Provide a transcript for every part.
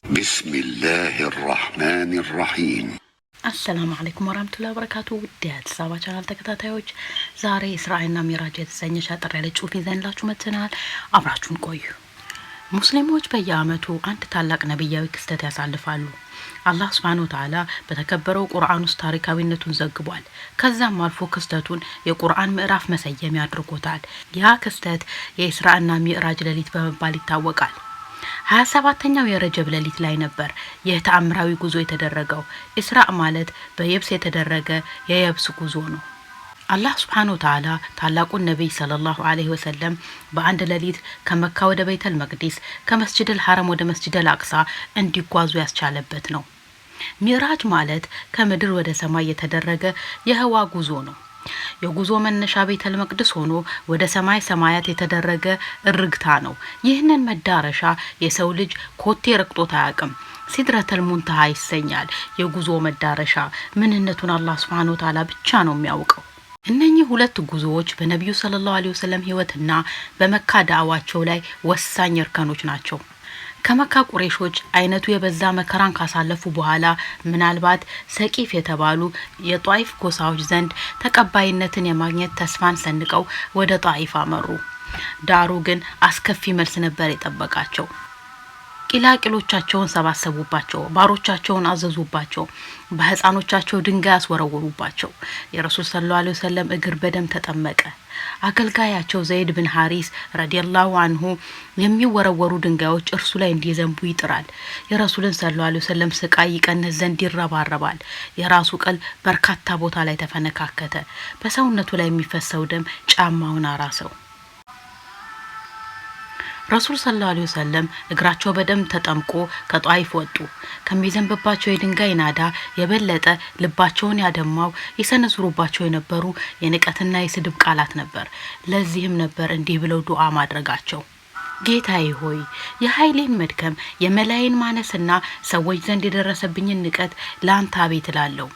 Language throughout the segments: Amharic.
بسم الله الرحمن الرحيم አሰላሙ አለይኩም ወራህመቱላሂ ወበረካቱ። ውድ የአዲስ አበባ ቻናል ተከታታዮች ዛሬ እስራኤልና ሚራጅ የተሰኘ አጠር ያለ ጽሑፍ ይዘንላችሁ መጥተናል። አብራችሁን ቆዩ። ሙስሊሞች በየዓመቱ አንድ ታላቅ ነብያዊ ክስተት ያሳልፋሉ። አላህ ሱብሓነሁ ወተዓላ በተከበረው ቁርአን ውስጥ ታሪካዊነቱን ዘግቧል። ከዛም አልፎ ክስተቱን የቁርአን ምዕራፍ መሰየሚያ አድርጎታል። ያ ክስተት የኢስራእና ሚዕራጅ ሌሊት በመባል ይታወቃል። 27ኛው የረጀብ ሌሊት ላይ ነበር ይህ ተአምራዊ ጉዞ የተደረገው። ኢስራእ ማለት በየብስ የተደረገ የየብስ ጉዞ ነው። አላህ ሱብሓነሁ ወተዓላ ታላቁን ነብይ ሰለላሁ ዐለይሂ ወሰለም በአንድ ሌሊት ከመካ ወደ ቤተል መቅዲስ ከመስጂድል ሐረም ወደ መስጂድል አቅሳ እንዲጓዙ ያስቻለበት ነው። ሚዕራጅ ማለት ከምድር ወደ ሰማይ የተደረገ የህዋ ጉዞ ነው። የጉዞ መነሻ ቤተል መቅደስ ሆኖ ወደ ሰማይ ሰማያት የተደረገ እርግታ ነው። ይህንን መዳረሻ የሰው ልጅ ኮቴ ረግጦት አያውቅም። ሲድረተል ሙንተሃ ይሰኛል። የጉዞ መዳረሻ ምንነቱን አላህ ሱብሓነሁ ወተዓላ ብቻ ነው የሚያውቀው። እነኚህ ሁለት ጉዞዎች በነብዩ ሰለላሁ ዐለይሂ ወሰለም ህይወትና በመካ ዳዕዋቸው ላይ ወሳኝ እርከኖች ናቸው። ከመካ ቁረይሾች አይነቱ የበዛ መከራን ካሳለፉ በኋላ ምናልባት ሰቂፍ የተባሉ የጧይፍ ጎሳዎች ዘንድ ተቀባይነትን የማግኘት ተስፋን ሰንቀው ወደ ጧይፍ አመሩ። ዳሩ ግን አስከፊ መልስ ነበር የጠበቃቸው። ቂላቂሎቻቸውን ሰባሰቡባቸው፣ ባሮቻቸውን አዘዙባቸው፣ በህፃኖቻቸው ድንጋይ አስወረወሩባቸው። የረሱል ሰለላሁ ዐለይሂ ወሰለም እግር በደም ተጠመቀ። አገልጋያቸው ዘይድ ብን ሐሪስ ረዲየላሁ አንሁ የሚወረወሩ ድንጋዮች እርሱ ላይ እንዲዘንቡ ይጥራል። የረሱልን ሰለላሁ ዐለይሂ ወሰለም ስቃይ ይቀንስ ዘንድ ይረባረባል። የራሱ ቀል በርካታ ቦታ ላይ ተፈነካከተ። በሰውነቱ ላይ የሚፈሰው ደም ጫማውን አራሰው። ረሱል ሰለላሁ ዐለይሂ ወሰለም እግራቸው በደም ተጠምቆ ከጧይፍ ወጡ። ከሚዘንብባቸው የድንጋይ ናዳ የበለጠ ልባቸውን ያደማው ይሰነዝሩባቸው የነበሩ የንቀትና የስድብ ቃላት ነበር። ለዚህም ነበር እንዲህ ብለው ዱዓ ማድረጋቸው። ጌታዬ ሆይ የኃይሌን መድከም የመላእክት ማነስና ሰዎች ዘንድ የደረሰብኝን ንቀት ላንተ አቤት እላለሁ።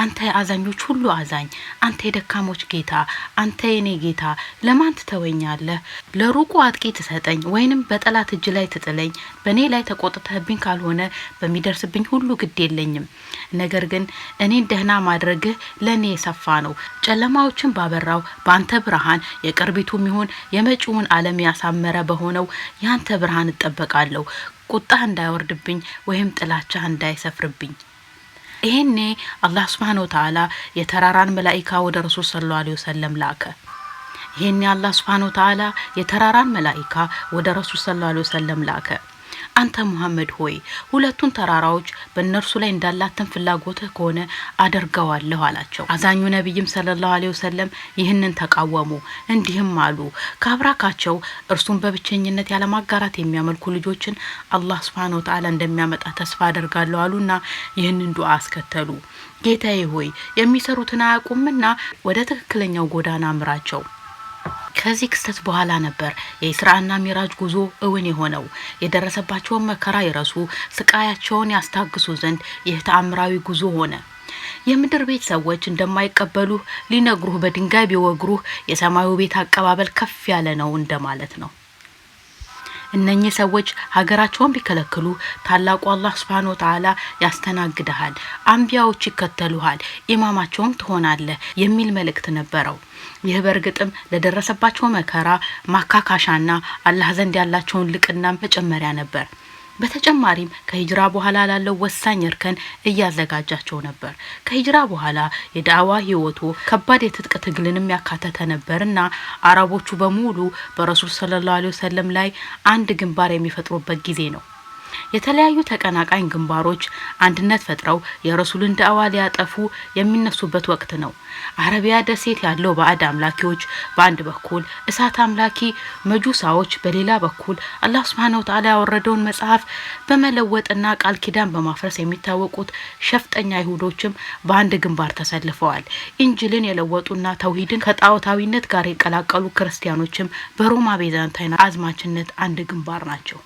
አንተ የአዛኞች ሁሉ አዛኝ፣ አንተ የደካሞች ጌታ፣ አንተ የኔ ጌታ ለማን ትተወኛለህ? ለሩቁ አጥቂ ትሰጠኝ ወይንም በጠላት እጅ ላይ ትጥለኝ። በኔ ላይ ተቆጥተህብኝ ካልሆነ በሚደርስብኝ ሁሉ ግድ የለኝም። ነገር ግን እኔን ደህና ማድረግህ ለኔ የሰፋ ነው። ጨለማዎችን ባበራው በአንተ ብርሃን የቅርቢቱም ይሁን የመጪውን ዓለም ያሳመረ በሆነው ያንተ ብርሃን እጠበቃለሁ። ቁጣ እንዳይወርድብኝ ወይም ጥላቻ እንዳይሰፍርብኝ። ይሄኔ አላህ ሱብሓነሁ ወተዓላ የተራራን መላኢካ ወደ ረሱል ሰለላሁ ዐለይሂ ወሰለም ላከ። ይሄኔ አላህ ሱብሓነሁ ወተዓላ የተራራን መላኢካ ወደ ረሱል ሰለላሁ ዐለይሂ ወሰለም ላከ። አንተ ሙሐመድ ሆይ ሁለቱን ተራራዎች በእነርሱ ላይ እንዳላተን ፍላጎትህ ከሆነ አደርገዋለሁ አላቸው። አዛኙ ነብይም ሰለላሁ ዐለይሂ ወሰለም ይህንን ተቃወሙ። እንዲህም አሉ፣ ከአብራካቸው እርሱን በብቸኝነት ያለማጋራት የሚያመልኩ ልጆችን አላህ ሱብሓነሁ ወተዓላ እንደሚያመጣ ተስፋ አደርጋለሁ አሉና ይህንን ዱዓ አስከተሉ። ጌታዬ ሆይ የሚሰሩትን አያውቁምና ወደ ትክክለኛው ጎዳና አምራቸው። ከዚህ ክስተት በኋላ ነበር የኢስራእና ሚራጅ ጉዞ እውን የሆነው። የደረሰባቸውን መከራ ይረሱ፣ ስቃያቸውን ያስታግሱ ዘንድ ይህ ተአምራዊ ጉዞ ሆነ። የምድር ቤት ሰዎች እንደማይቀበሉ ሊነግሩህ በድንጋይ ቢወግሩህ የሰማዩ ቤት አቀባበል ከፍ ያለ ነው እንደማለት ነው። እነኚህ ሰዎች ሀገራቸውን ቢከለክሉ ታላቁ አላህ ሱብሓነሁ ወተዓላ ያስተናግድሃል፣ አንቢያዎች ይከተሉሃል፣ ኢማማቸውም ትሆናለህ የሚል መልእክት ነበረው። ይህ በእርግጥም ለደረሰባቸው መከራ ማካካሻና አላህ ዘንድ ያላቸውን ልቅና መጨመሪያ ነበር። በተጨማሪም ከሂጅራ በኋላ ላለው ወሳኝ እርከን እያዘጋጃቸው ነበር። ከሂጅራ በኋላ የዳዕዋ ህይወቱ ከባድ የትጥቅ ትግልንም ያካተተ ነበርና አረቦቹ በሙሉ በረሱል ሰለላሁ ዐለይሂ ወሰለም ላይ አንድ ግንባር የሚፈጥሩበት ጊዜ ነው። የተለያዩ ተቀናቃኝ ግንባሮች አንድነት ፈጥረው የረሱልን ዳዕዋ ሊያጠፉ የሚነሱበት ወቅት ነው። አረቢያ ደሴት ያለው ባዕድ አምላኪዎች በአንድ በኩል፣ እሳት አምላኪ መጁሳዎች በሌላ በኩል አላህ ሱብሓነሁ ወተዓላ ያወረደውን መጽሐፍ በመለወጥና ቃል ኪዳን በማፍረስ የሚታወቁት ሸፍጠኛ አይሁዶችም በአንድ ግንባር ተሰልፈዋል። ኢንጂልን የለወጡና ተውሂድን ከጣዖታዊነት ጋር የቀላቀሉ ክርስቲያኖችም በሮማ ቤዛንታይን አዝማችነት አንድ ግንባር ናቸው።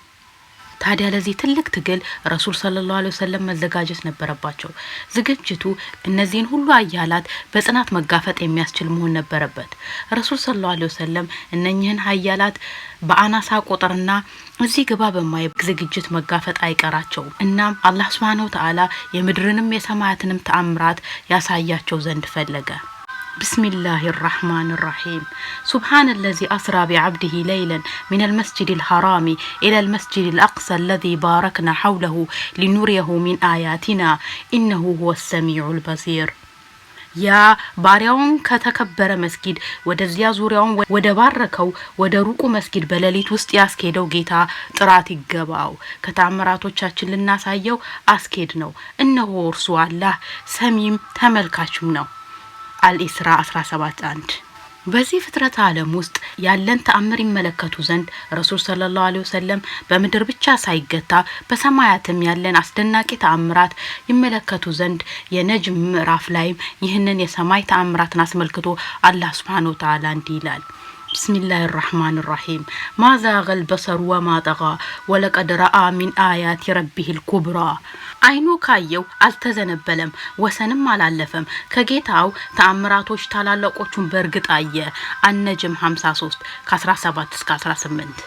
ታዲያ ለዚህ ትልቅ ትግል ረሱል ሰለላሁ ዐለይሂ ወሰለም መዘጋጀት ነበረባቸው። ዝግጅቱ እነዚህን ሁሉ ኃያላት በጽናት መጋፈጥ የሚያስችል መሆን ነበረበት። ረሱል ሰለላሁ ዐለይሂ ወሰለም እነኚህን ኃያላት በአናሳ ቁጥርና እዚህ ግባ በማይ ዝግጅት መጋፈጥ አይቀራቸውም። እናም አላህ ሱብሓነሁ ወተዓላ የምድርንም የሰማያትንም ተአምራት ያሳያቸው ዘንድ ፈለገ። بسم الله الرحمن الرحيم سبحان الذي أسرى بعبده ليلا من المسجد الحرام إلى المسجد الأقصى الذي باركنا حوله لنريه من آياتنا إنه هو السميع البصير ያ ባሪያውን ከተከበረ መስጊድ ወደዚያ ዙሪያውን ወደ ባረከው ወደ ሩቁ መስጊድ በሌሊት ውስጥ ያስኬደው ጌታ ጥራት ይገባው። ከተአምራቶቻችን ልናሳየው አስኬድ ነው። እነሆ እርሱ አላህ ሰሚም ተመልካችም ነው። አልኢስራ 17:1 በዚህ ፍጥረት ዓለም ውስጥ ያለን ተአምር ይመለከቱ ዘንድ ረሱል ሰለላሁ ዐለይሂ ወሰለም በምድር ብቻ ሳይገታ በሰማያትም ያለን አስደናቂ ተአምራት ይመለከቱ ዘንድ የነጅም ምዕራፍ ላይም ይህንን የሰማይ ተአምራትን አስመልክቶ አላህ ሱብሓነሁ ወተዓላ እንዲህ ይላል። بسم الله الرحمن الرحيم ما زاغ البصر وما طغى ولقد رأى من آيات ربه الكبرى አይኑ ካየው አልተዘነበለም ወሰንም አላለፈም ከጌታው ተአምራቶች ታላላቆቹን በርግጥ አየ። አነጅም 53 ከ17 እስከ 18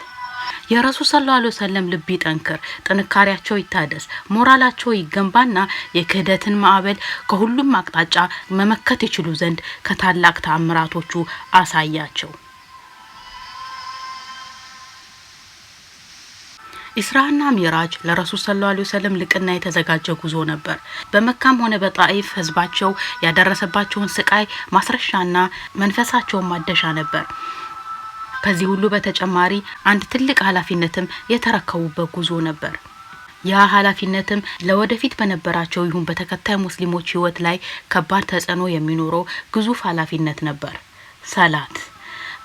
የረሱል ሰለላሁ ዐለይሂ ወሰለም ልብ ይጠንክር፣ ጥንካሬያቸው ይታደስ፣ ሞራላቸው ይገንባና የክህደትን ማዕበል ከሁሉም አቅጣጫ መመከት ይችሉ ዘንድ ከታላቅ ተአምራቶቹ አሳያቸው። ኢስራና ሚራጅ ለረሱል ሰለላሁ ዐለይሂ ወሰለም ልቅና የተዘጋጀ ጉዞ ነበር። በመካም ሆነ በጣኢፍ ህዝባቸው ያደረሰባቸውን ስቃይ ማስረሻና መንፈሳቸውን ማደሻ ነበር። ከዚህ ሁሉ በተጨማሪ አንድ ትልቅ ኃላፊነትም የተረከቡበት ጉዞ ነበር። ያ ኃላፊነትም ለወደፊት በነበራቸው ይሁን በተከታይ ሙስሊሞች ህይወት ላይ ከባድ ተጽዕኖ የሚኖረው ግዙፍ ኃላፊነት ነበር። ሰላት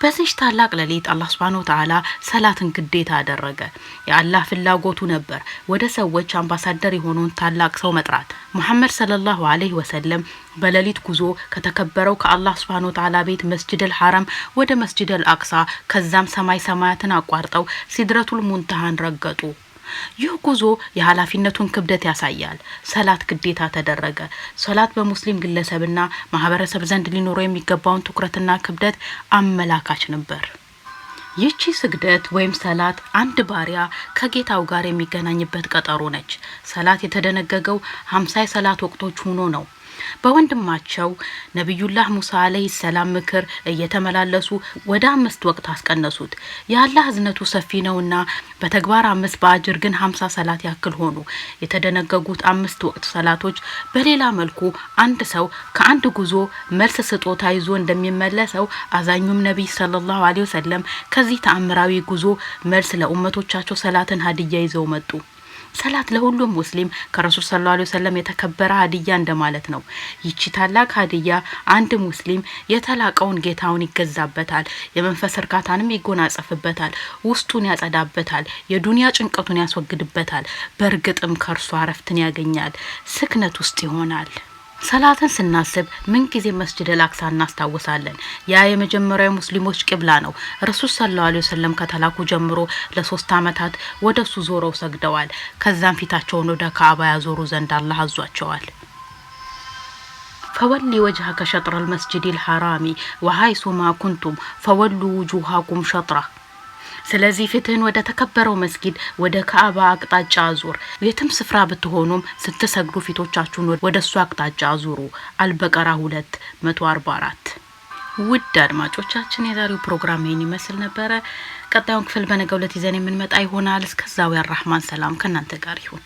በዚህ ታላቅ ሌሊት አላህ ሱብሓነሁ ወተዓላ ሰላትን ግዴታ አደረገ። የአላህ ፍላጎቱ ነበር ወደ ሰዎች አምባሳደር የሆነውን ታላቅ ሰው መጥራት። ሙሐመድ ሰለላሁ ዐለይሂ ወሰለም በሌሊት ጉዞ ከተከበረው ከአላህ ሱብሓነሁ ወተዓላ ቤት መስጂደል ሐረም ወደ መስጂደል አቅሳ ከዛም ሰማይ ሰማያትን አቋርጠው ሲድረቱል ሙንተሃን ረገጡ። ይህ ጉዞ የኃላፊነቱን ክብደት ያሳያል። ሰላት ግዴታ ተደረገ። ሰላት በሙስሊም ግለሰብና ማህበረሰብ ዘንድ ሊኖረው የሚገባውን ትኩረትና ክብደት አመላካች ነበር። ይህቺ ስግደት ወይም ሰላት አንድ ባሪያ ከጌታው ጋር የሚገናኝበት ቀጠሮ ነች። ሰላት የተደነገገው 50 የሰላት ወቅቶች ሆኖ ነው። በወንድማቸው ነብዩላህ ሙሳ አለይሂ ሰላም ምክር እየተመላለሱ ወደ 5 ወቅት አስቀነሱት። የአላህ እዝነቱ ሰፊ ነውና በተግባር 5 በአጅር ግን 50 ሰላት ያክል ሆኑ። የተደነገጉት 5 ወቅት ሰላቶች በሌላ መልኩ አንድ ሰው ከአንድ ጉዞ መልስ ስጦታ ይዞ እንደሚመለሰው አዛኙም ነብይ ሰለላሁ ዐለይሂ ወሰለም ከዚህ ተአምራዊ ጉዞ መልስ ለኡመቶቻቸው ሰላትን ሀዲያ ይዘው መጡ። ሰላት ለሁሉም ሙስሊም ከረሱል ሰለላሁ ዐለይሂ ወሰለም የተከበረ ሀዲያ እንደማለት ነው። ይቺ ታላቅ ሀዲያ አንድ ሙስሊም የተላቀውን ጌታውን ይገዛበታል፣ የመንፈስ እርካታንም ይጎናጸፍበታል፣ ውስጡን ያጸዳበታል፣ የዱንያ ጭንቀቱን ያስወግድበታል። በእርግጥም ከርሷ አረፍትን ያገኛል፣ ስክነት ውስጥ ይሆናል። ሰላትን ስናስብ ምን ጊዜ መስጂደል አቅሳ እናስታውሳለን። ያ የመጀመሪያው ሙስሊሞች ቂብላ ነው። ረሱል ሰለላሁ ዐለይሂ ወሰለም ከተላኩ ጀምሮ ለ3 አመታት ወደሱ ዞረው ሰግደዋል። ከዛም ፊታቸውን ወደ ካዕባ ያዞሩ ዘንድ አላህ አዟቸዋል። فولي وجهك شطر المسجد الحرام وحيث ما كنتم فولوا وجوهكم شطره ስለዚህ ፊትህን ወደ ተከበረው መስጊድ ወደ ካዕባ አቅጣጫ አዙር። የትም ስፍራ ብትሆኑም ስትሰግዱ ፊቶቻችሁን ወደ እሱ አቅጣጫ አዙሩ። አልበቀራ 244 ውድ አድማጮቻችን የዛሬው ፕሮግራም ይህን ይመስል ነበር። ቀጣዩን ክፍል በነገው ዕለት ይዘን የምንመጣ ይሆናል። እስከዛው ያራህማን ሰላም ከናንተ ጋር ይሁን።